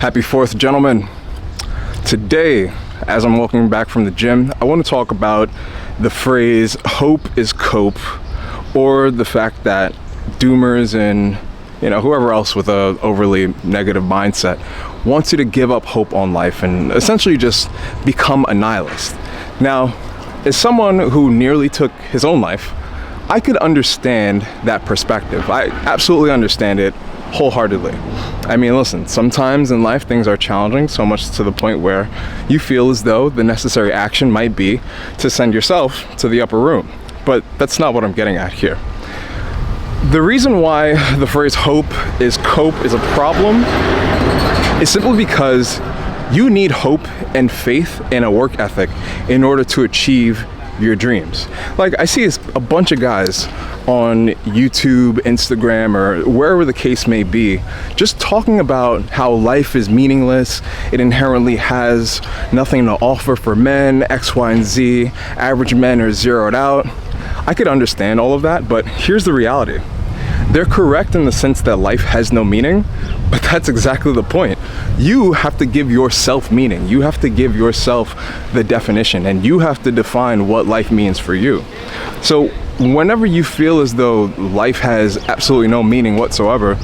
Happy 4th, gentlemen. Today, as I'm walking back from the gym, I want to talk about the phrase hope is cope, or the fact that doomers and whoever else with a overly negative mindset wants you to give up hope on life and essentially just become a nihilist. Now, as someone who nearly took his own life, I could understand that perspective. I absolutely understand it wholeheartedly. I mean, listen, sometimes in life things are challenging so much to the point where you feel as though the necessary action might be to send yourself to the upper room. But that's not what I'm getting at here. The reason why the phrase hope is cope is a problem is simply because you need hope and faith and a work ethic in order to achieve your dreams. Like, I see a bunch of guys on YouTube, Instagram, or wherever the case may be, just talking about how life is meaningless, it inherently has nothing to offer for men, X, Y, and Z, average men are zeroed out. I could understand all of that, but here's the reality. They're correct in the sense that life has no meaning, but that's exactly the point. You have to give yourself meaning. You have to give yourself the definition, and you have to define what life means for you. So whenever you feel as though life has absolutely no meaning whatsoever,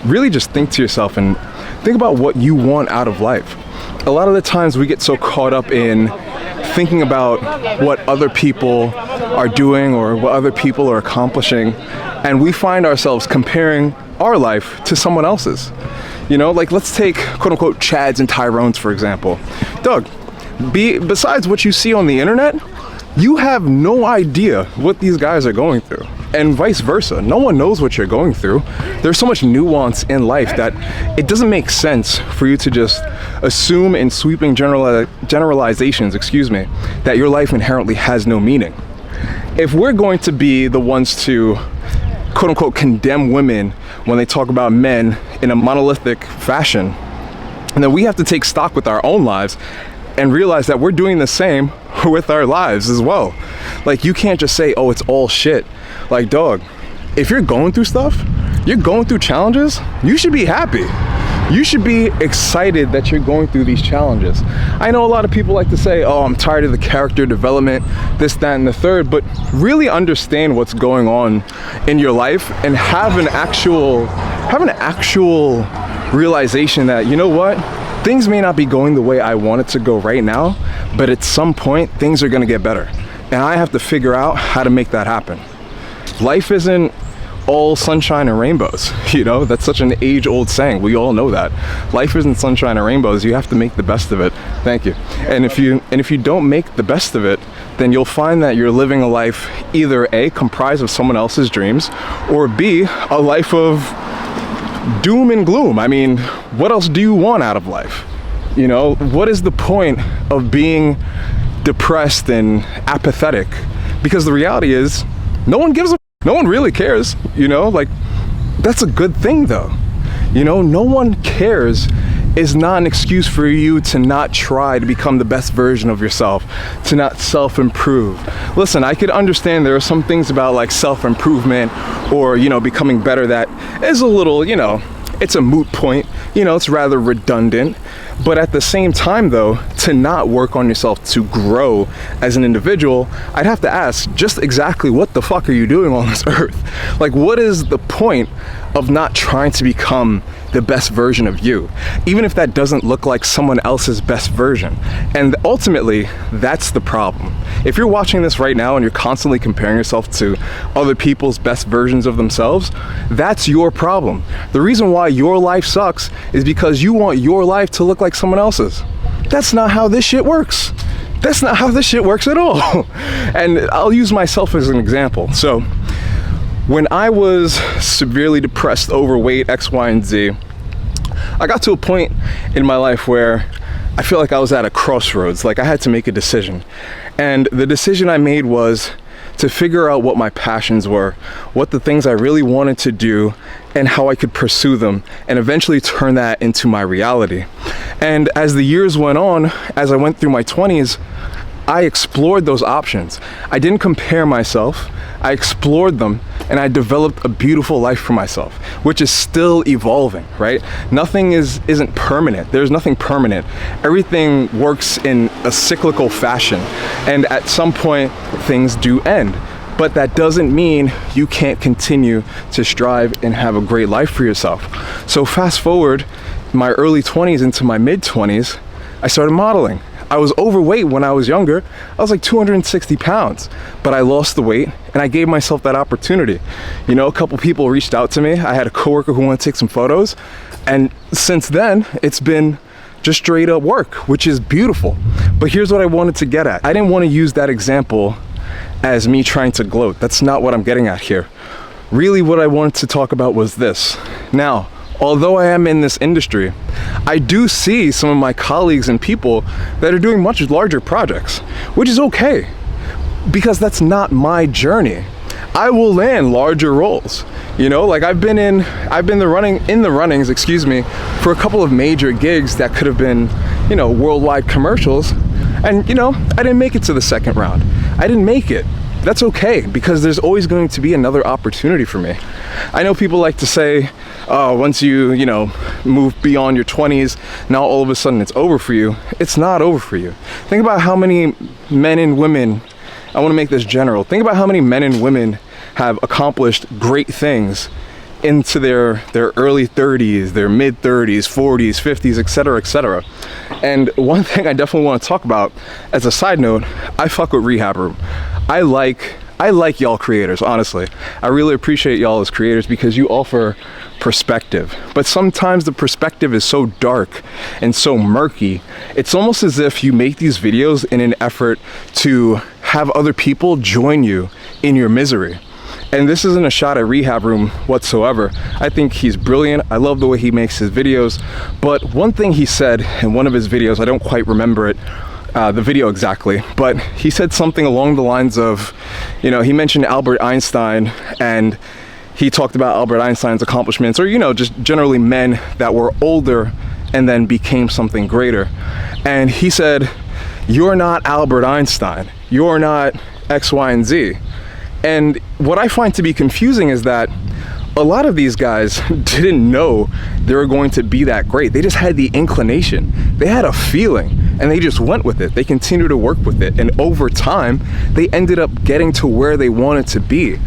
really just think to yourself and think about what you want out of life. A lot of the times we get so caught up in thinking about what other people are doing or what other people are accomplishing, and we find ourselves comparing our life to someone else's. Like, let's take quote unquote Chads and Tyrones, for example. Doug, besides what you see on the internet, you have no idea what these guys are going through, and vice versa. No one knows what you're going through. There's so much nuance in life that it doesn't make sense for you to just assume in sweeping generalizations, that your life inherently has no meaning. If we're going to be the ones to quote unquote condemn women when they talk about men in a monolithic fashion, and then we have to take stock with our own lives and realize that we're doing the same with our lives as well. Like, you can't just say, oh, it's all shit. Like, dog, if you're going through stuff, you're going through challenges, you should be happy. You should be excited that you're going through these challenges. I know a lot of people like to say, oh, I'm tired of the character development, this, that, and the third, but really understand what's going on in your life and have an actual realization that, you know what? Things may not be going the way I want it to go right now, but at some point, things are gonna get better. And I have to figure out how to make that happen. Life isn't all sunshine and rainbows, that's such an age-old saying. We all know that. Life isn't sunshine and rainbows. You have to make the best of it. Thank you. And if you don't make the best of it, then you'll find that you're living a life either A, comprised of someone else's dreams, or B, a life of doom and gloom. I mean, what else do you want out of life? What is the point of being depressed and apathetic? Because the reality is, no one really cares, like, that's a good thing though. No one cares is not an excuse for you to not try to become the best version of yourself, to not self-improve. Listen, I could understand there are some things about like self-improvement or, becoming better that is a little, it's a moot point, it's rather redundant. But at the same time though, to not work on yourself to grow as an individual, I'd have to ask, just exactly what the fuck are you doing on this earth? Like, what is the point of not trying to become the best version of you, even if that doesn't look like someone else's best version? And ultimately, that's the problem. If you're watching this right now and you're constantly comparing yourself to other people's best versions of themselves, that's your problem. The reason why your life sucks is because you want your life to look like someone else's. That's not how this shit works. That's not how this shit works at all. And I'll use myself as an example. So, when I was severely depressed, overweight, X, Y, and Z, I got to a point in my life where I feel like I was at a crossroads, like I had to make a decision. And the decision I made was to figure out what my passions were, what the things I really wanted to do, and how I could pursue them, and eventually turn that into my reality. And as the years went on, as I went through my 20s, I explored those options. I didn't compare myself. I explored them, and I developed a beautiful life for myself, which is still evolving, right? Nothing isn't permanent. There's nothing permanent. Everything works in a cyclical fashion, and at some point things do end. But that doesn't mean you can't continue to strive and have a great life for yourself. So fast forward my early 20s into my mid 20s, I started modeling. I was overweight when I was younger. I was like 260 pounds, but I lost the weight and I gave myself that opportunity. You know, a couple people reached out to me. I had a coworker who wanted to take some photos, and since then it's been just straight up work, which is beautiful. But here's what I wanted to get at. I didn't want to use that example as me trying to gloat. That's not what I'm getting at here. Really what I wanted to talk about was this. Now, although I am in this industry, I do see some of my colleagues and people that are doing much larger projects, which is okay, because that's not my journey. I will land larger roles. You know, like I've been in the runnings, excuse me, for a couple of major gigs that could have been, you know, worldwide commercials. And you know, I didn't make it to the second round. I didn't make it. That's okay, because there's always going to be another opportunity for me. I know people like to say, oh, once you know, move beyond your 20s, now all of a sudden it's over for you. It's not over for you. Think about how many men and women, I want to make this general, think about how many men and women have accomplished great things into their early 30s, their mid 30s, 40s, 50s, etc., etc. And one thing I definitely want to talk about as a side note, I fuck with Rehab Room. I like y'all creators, honestly. I really appreciate y'all as creators because you offer perspective. But sometimes the perspective is so dark and so murky. It's almost as if you make these videos in an effort to have other people join you in your misery. And this isn't a shot at Rehab Room whatsoever. I think he's brilliant. I love the way he makes his videos. But one thing he said in one of his videos, I don't quite remember it, the video exactly, but he said something along the lines of, you know, he mentioned Albert Einstein, and he talked about Albert Einstein's accomplishments, or, you know, just generally men that were older and then became something greater. And he said, you're not Albert Einstein. You're not X, Y, and Z. And what I find to be confusing is that a lot of these guys didn't know they were going to be that great. They just had the inclination. They had a feeling and they just went with it. They continued to work with it. And over time, they ended up getting to where they wanted to be.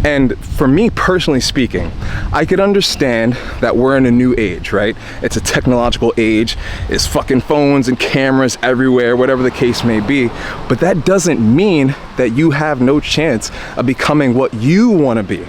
And for me, personally speaking, I could understand that we're in a new age, right? It's a technological age. It's fucking phones and cameras everywhere, whatever the case may be. But that doesn't mean that you have no chance of becoming what you want to be.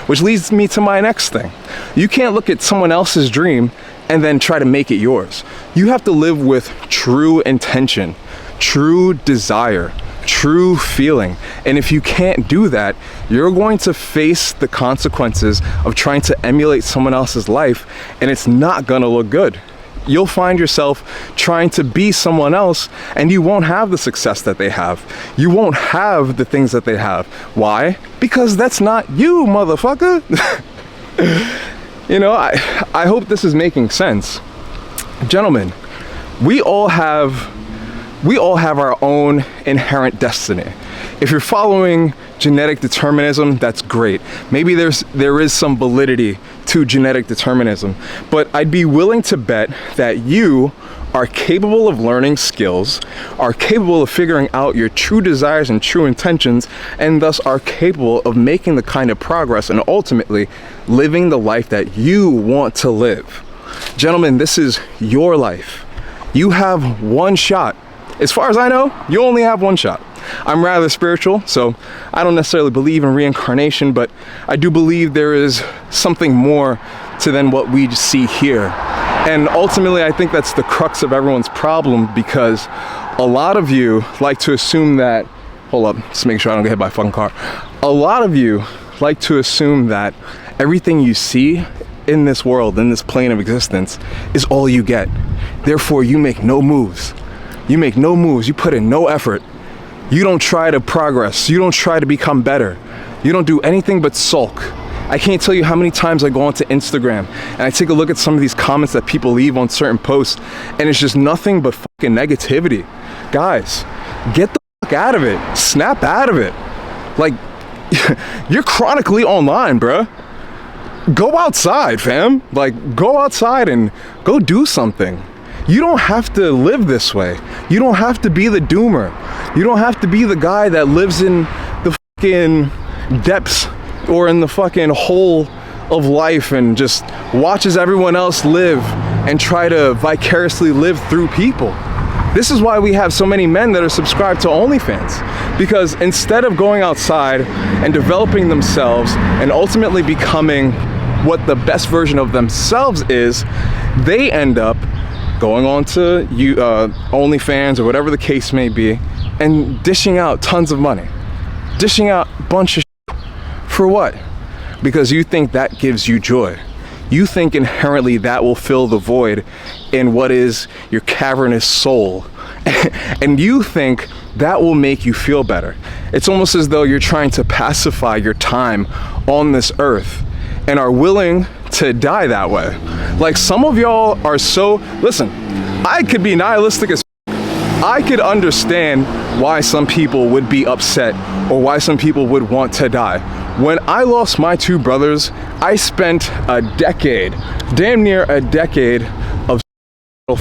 Which leads me to my next thing. You can't look at someone else's dream and then try to make it yours. You have to live with true intention, true desire, true feeling. And if you can't do that, you're going to face the consequences of trying to emulate someone else's life, and it's not gonna look good. You'll find yourself trying to be someone else, and you won't have the success that they have. You won't have the things that they have. Why? Because that's not you, motherfucker. You know, I hope this is making sense. Gentlemen, we all have our own inherent destiny. If you're following genetic determinism, that's great. Maybe there is some validity to genetic determinism, but I'd be willing to bet that you are capable of learning skills, are capable of figuring out your true desires and true intentions, and thus are capable of making the kind of progress and ultimately living the life that you want to live. Gentlemen, this is your life. You have one shot. As far as I know, you only have one shot. I'm rather spiritual, so I don't necessarily believe in reincarnation, but I do believe there is something more to than what we see here. And ultimately, I think that's the crux of everyone's problem, because a lot of you like to assume that, hold up, just make sure I don't get hit by a fucking car. A lot of you like to assume that everything you see in this world, in this plane of existence, is all you get. Therefore, you make no moves. You make no moves, you put in no effort. You don't try to progress. You don't try to become better. You don't do anything but sulk. I can't tell you how many times I go onto Instagram and I take a look at some of these comments that people leave on certain posts, and it's just nothing but fucking negativity. Guys, get the out of it. Snap out of it. Like, you're chronically online, bruh. Go outside, fam. Like, go outside and go do something. You don't have to live this way. You don't have to be the doomer. You don't have to be the guy that lives in the fucking depths or in the fucking hole of life and just watches everyone else live and try to vicariously live through people. This is why we have so many men that are subscribed to OnlyFans, because instead of going outside and developing themselves and ultimately becoming what the best version of themselves is, they end up going on to OnlyFans or whatever the case may be and dishing out tons of money, dishing out a bunch of shit. For what? Because you think that gives you joy. You think inherently that will fill the void in what is your cavernous soul. And you think that will make you feel better. It's almost as though you're trying to pacify your time on this earth and are willing to die that way. Like, some of y'all are so, listen, I could be nihilistic as I could understand why some people would be upset or why some people would want to die. When I lost my two brothers, I spent a decade, damn near a decade of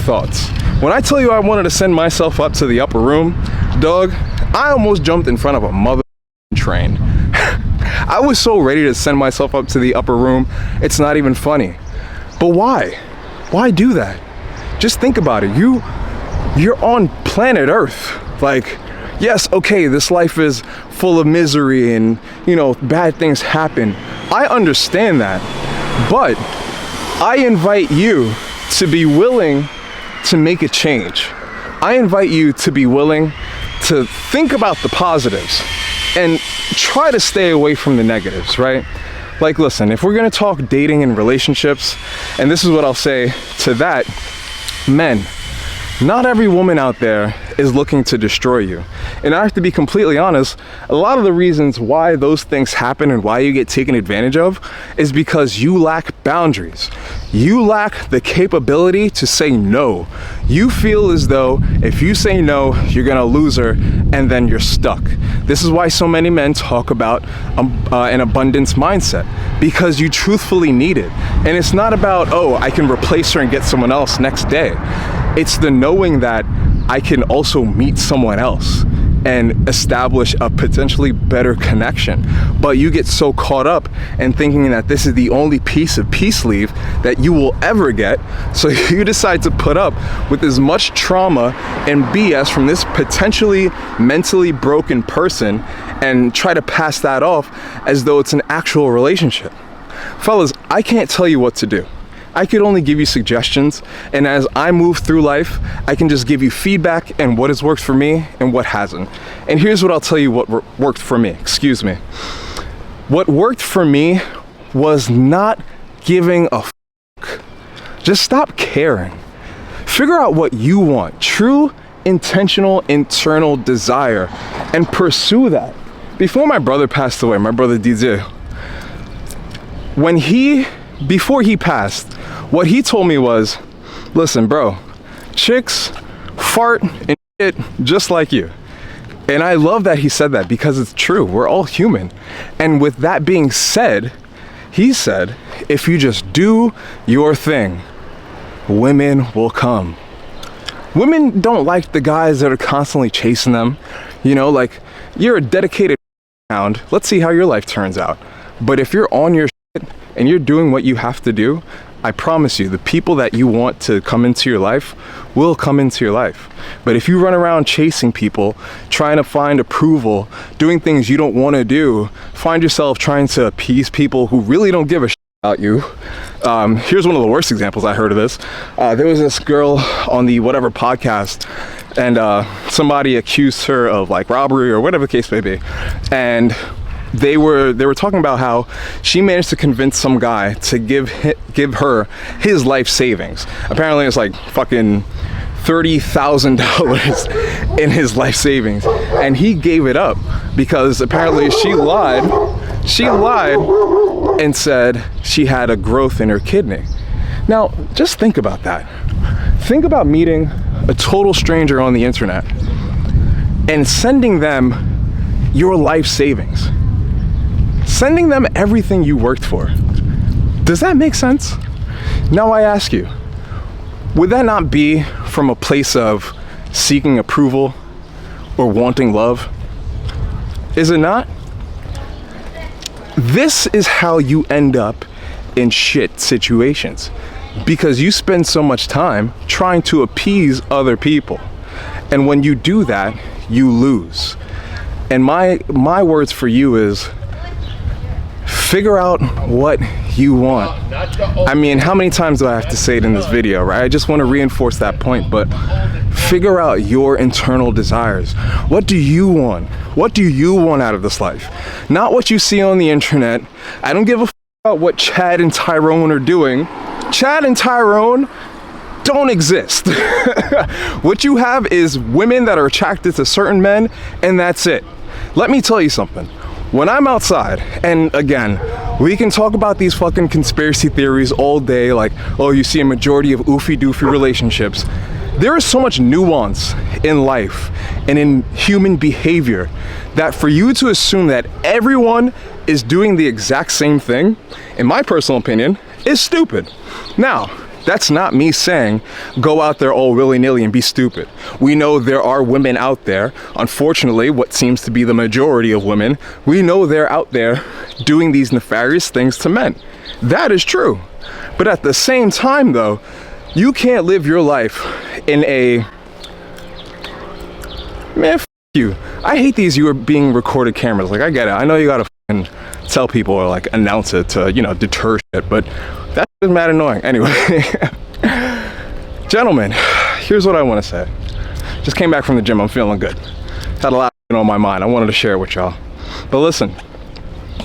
thoughts. When I tell you I wanted to send myself up to the upper room, dog, I almost jumped in front of a mother train. I was so ready to send myself up to the upper room, it's not even funny. But why? Why do that? Just think about it. You're on planet Earth. Like, yes, okay, this life is full of misery and, bad things happen. I understand that. But I invite you to be willing to make a change. I invite you to be willing to think about the positives and try to stay away from the negatives, right? Like, listen, if we're gonna talk dating and relationships, and this is what I'll say to that, men, not every woman out there is looking to destroy you. And I have to be completely honest, a lot of the reasons why those things happen and why you get taken advantage of is because you lack boundaries. You lack the capability to say no. You feel as though if you say no, you're gonna lose her and then you're stuck. This is why so many men talk about an abundance mindset, because you truthfully need it. And it's not about, oh, I can replace her and get someone else next day. It's the knowing that I can also meet someone else and establish a potentially better connection. But you get so caught up in thinking that this is the only piece of peace leave that you will ever get, so you decide to put up with as much trauma and BS from this potentially mentally broken person and try to pass that off as though it's an actual relationship. Fellas, I can't tell you what to do. I could only give you suggestions, and as I move through life, I can just give you feedback and what has worked for me and what hasn't. And here's what I'll tell you what worked for me, What worked for me was not giving a fuck. Just stop caring. Figure out what you want, true, intentional, internal desire, and pursue that. Before my brother passed away, my brother DJ, before he passed, what he told me was, listen, bro, chicks fart and shit just like you. And I love that he said that, because it's true. We're all human. And with that being said, he said, if you just do your thing, women will come. Women don't like the guys that are constantly chasing them. Like, you're a dedicated hound. Let's see how your life turns out. But if you're on your shit and you're doing what you have to do, I promise you, the people that you want to come into your life will come into your life. But if you run around chasing people, trying to find approval, doing things you don't want to do, find yourself trying to appease people who really don't give a shit about you. Here's one of the worst examples I heard of this. There was this girl on the whatever podcast, and somebody accused her of like robbery or whatever the case may be. And they were talking about how she managed to convince some guy to give her his life savings. Apparently it's like fucking $30,000 in his life savings, and he gave it up because apparently she lied and said she had a growth in her kidney. Now just think about that. Think about meeting a total stranger on the internet and sending them your life savings. Sending them everything you worked for. Does that make sense? Now I ask you, would that not be from a place of seeking approval or wanting love? Is it not? This is how you end up in shit situations, because you spend so much time trying to appease other people. And when you do that, you lose. And my words for you is, figure out what you want. I mean, how many times do I have to say it in this video, right? I just want to reinforce that point, but figure out your internal desires. What do you want? What do you want out of this life? Not what you see on the internet. I don't give a f about what Chad and Tyrone are doing. Chad and Tyrone don't exist. What you have is women that are attracted to certain men, and that's it. Let me tell you something. When I'm outside, and again, we can talk about these fucking conspiracy theories all day, like, oh, you see a majority of oofy-doofy relationships. There is so much nuance in life and in human behavior that for you to assume that everyone is doing the exact same thing, in my personal opinion, is stupid. Now, that's not me saying go out there all willy-nilly and be stupid. We know there are women out there, unfortunately, what seems to be the majority of women, we know they're out there doing these nefarious things to men. That is true. But at the same time, though, you can't live your life in a... Man, f*** you. I hate these you are being recorded cameras. Like, I get it. I know you gotta f***ing tell people or like announce it to, you know, deter shit, but that is mad annoying. Anyway, gentlemen, here's what I want to say. Just came back from the gym. I'm feeling good. Had a lot on my mind. I wanted to share it with y'all. But listen,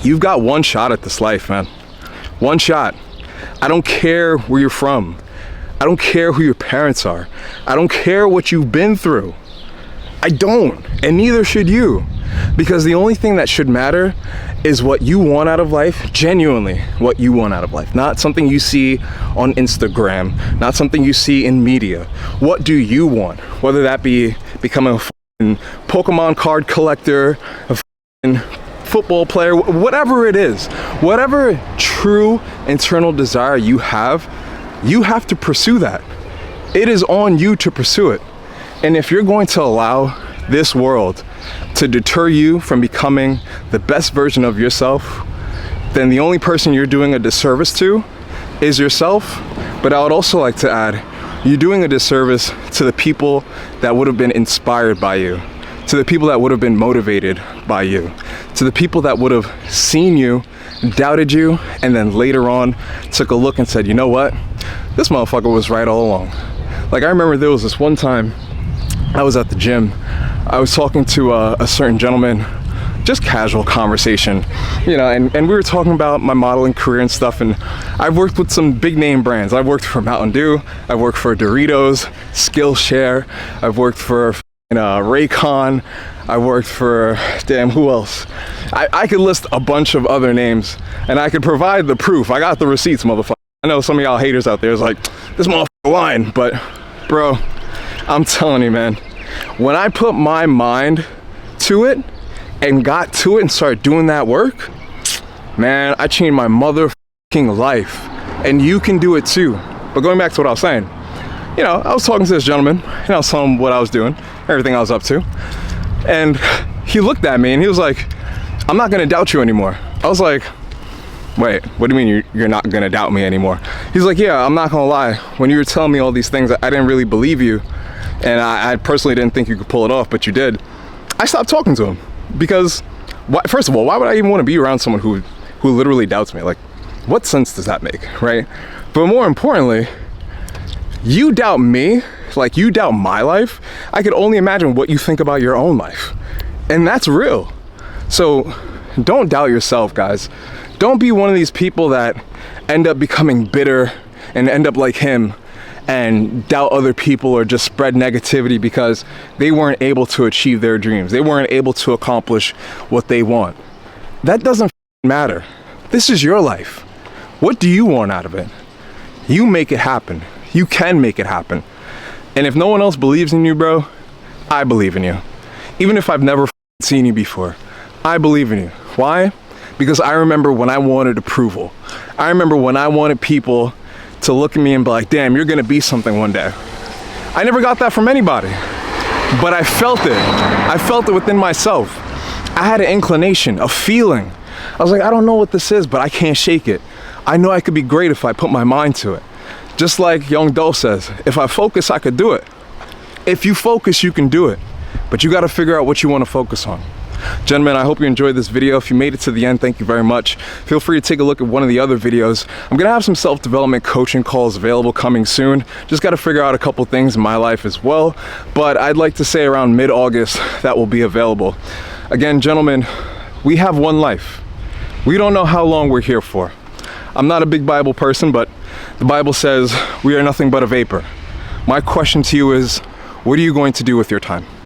you've got one shot at this life, man. One shot. I don't care where you're from. I don't care who your parents are. I don't care what you've been through. I don't, and neither should you. Because the only thing that should matter is what you want out of life, genuinely what you want out of life. Not something you see on Instagram, not something you see in media. What do you want? Whether that be becoming a f***ing Pokemon card collector, a f***ing football player, whatever it is, whatever true internal desire you have to pursue that. It is on you to pursue it. And if you're going to allow this world to deter you from becoming the best version of yourself, then the only person you're doing a disservice to is yourself. But I would also like to add, you're doing a disservice to the people that would have been inspired by you, to the people that would have been motivated by you, to the people that would have seen you, doubted you, and then later on took a look and said, you know what? This motherfucker was right all along. Like, I remember there was this one time I was at the gym. I was talking to a certain gentleman, just casual conversation, you know, and we were talking about my modeling career and stuff, and I've worked with some big name brands. I've worked for Mountain Dew, I've worked for Doritos, Skillshare, I've worked for Raycon, I worked for, damn, who else? I could list a bunch of other names, and I could provide the proof. I got the receipts, motherfucker. I know some of y'all haters out there is like, this motherfucker lying, but bro, I'm telling you, man, when I put my mind to it and got to it and started doing that work, man, I changed my motherfucking life. And you can do it too. But going back to what I was saying, you know, I was talking to this gentleman and I was telling him what I was doing, everything I was up to. And he looked at me and he was like, I'm not gonna doubt you anymore. I was like, wait, what do you mean you're not gonna doubt me anymore? He's like, yeah, I'm not gonna lie. When you were telling me all these things, I didn't really believe you. And I personally didn't think you could pull it off, but you did. I stopped talking to him because, first of all, why would I even want to be around someone who literally doubts me? Like, what sense does that make, right? But more importantly, you doubt me, like you doubt my life. I could only imagine what you think about your own life. And that's real. So don't doubt yourself, guys. Don't be one of these people that end up becoming bitter and end up like him and doubt other people or just spread negativity because they weren't able to achieve their dreams. They weren't able to accomplish what they want. That doesn't matter. This is your life. What do you want out of it? You make it happen. You can make it happen. And if no one else believes in you, bro, I believe in you. Even if I've never seen you before, I believe in you. Why? Because I remember when I wanted approval. I remember when I wanted people to look at me and be like, damn, you're gonna be something one day. I never got that from anybody, but I felt it. I felt it within myself. I had an inclination, a feeling. I was like, I don't know what this is, but I can't shake it. I know I could be great if I put my mind to it. Just like Young Dolph says, if I focus, I could do it. If you focus, you can do it. But you gotta figure out what you wanna focus on. Gentlemen, I hope you enjoyed this video. If you made it to the end, thank you very much. Feel free to take a look at one of the other videos. I'm gonna have some self-development coaching calls available coming soon. Just gotta figure out a couple things in my life as well. But I'd like to say around mid-August that will be available. Again, gentlemen, we have one life. We don't know how long we're here for. I'm not a big Bible person, but the Bible says we are nothing but a vapor. My question to you is, what are you going to do with your time?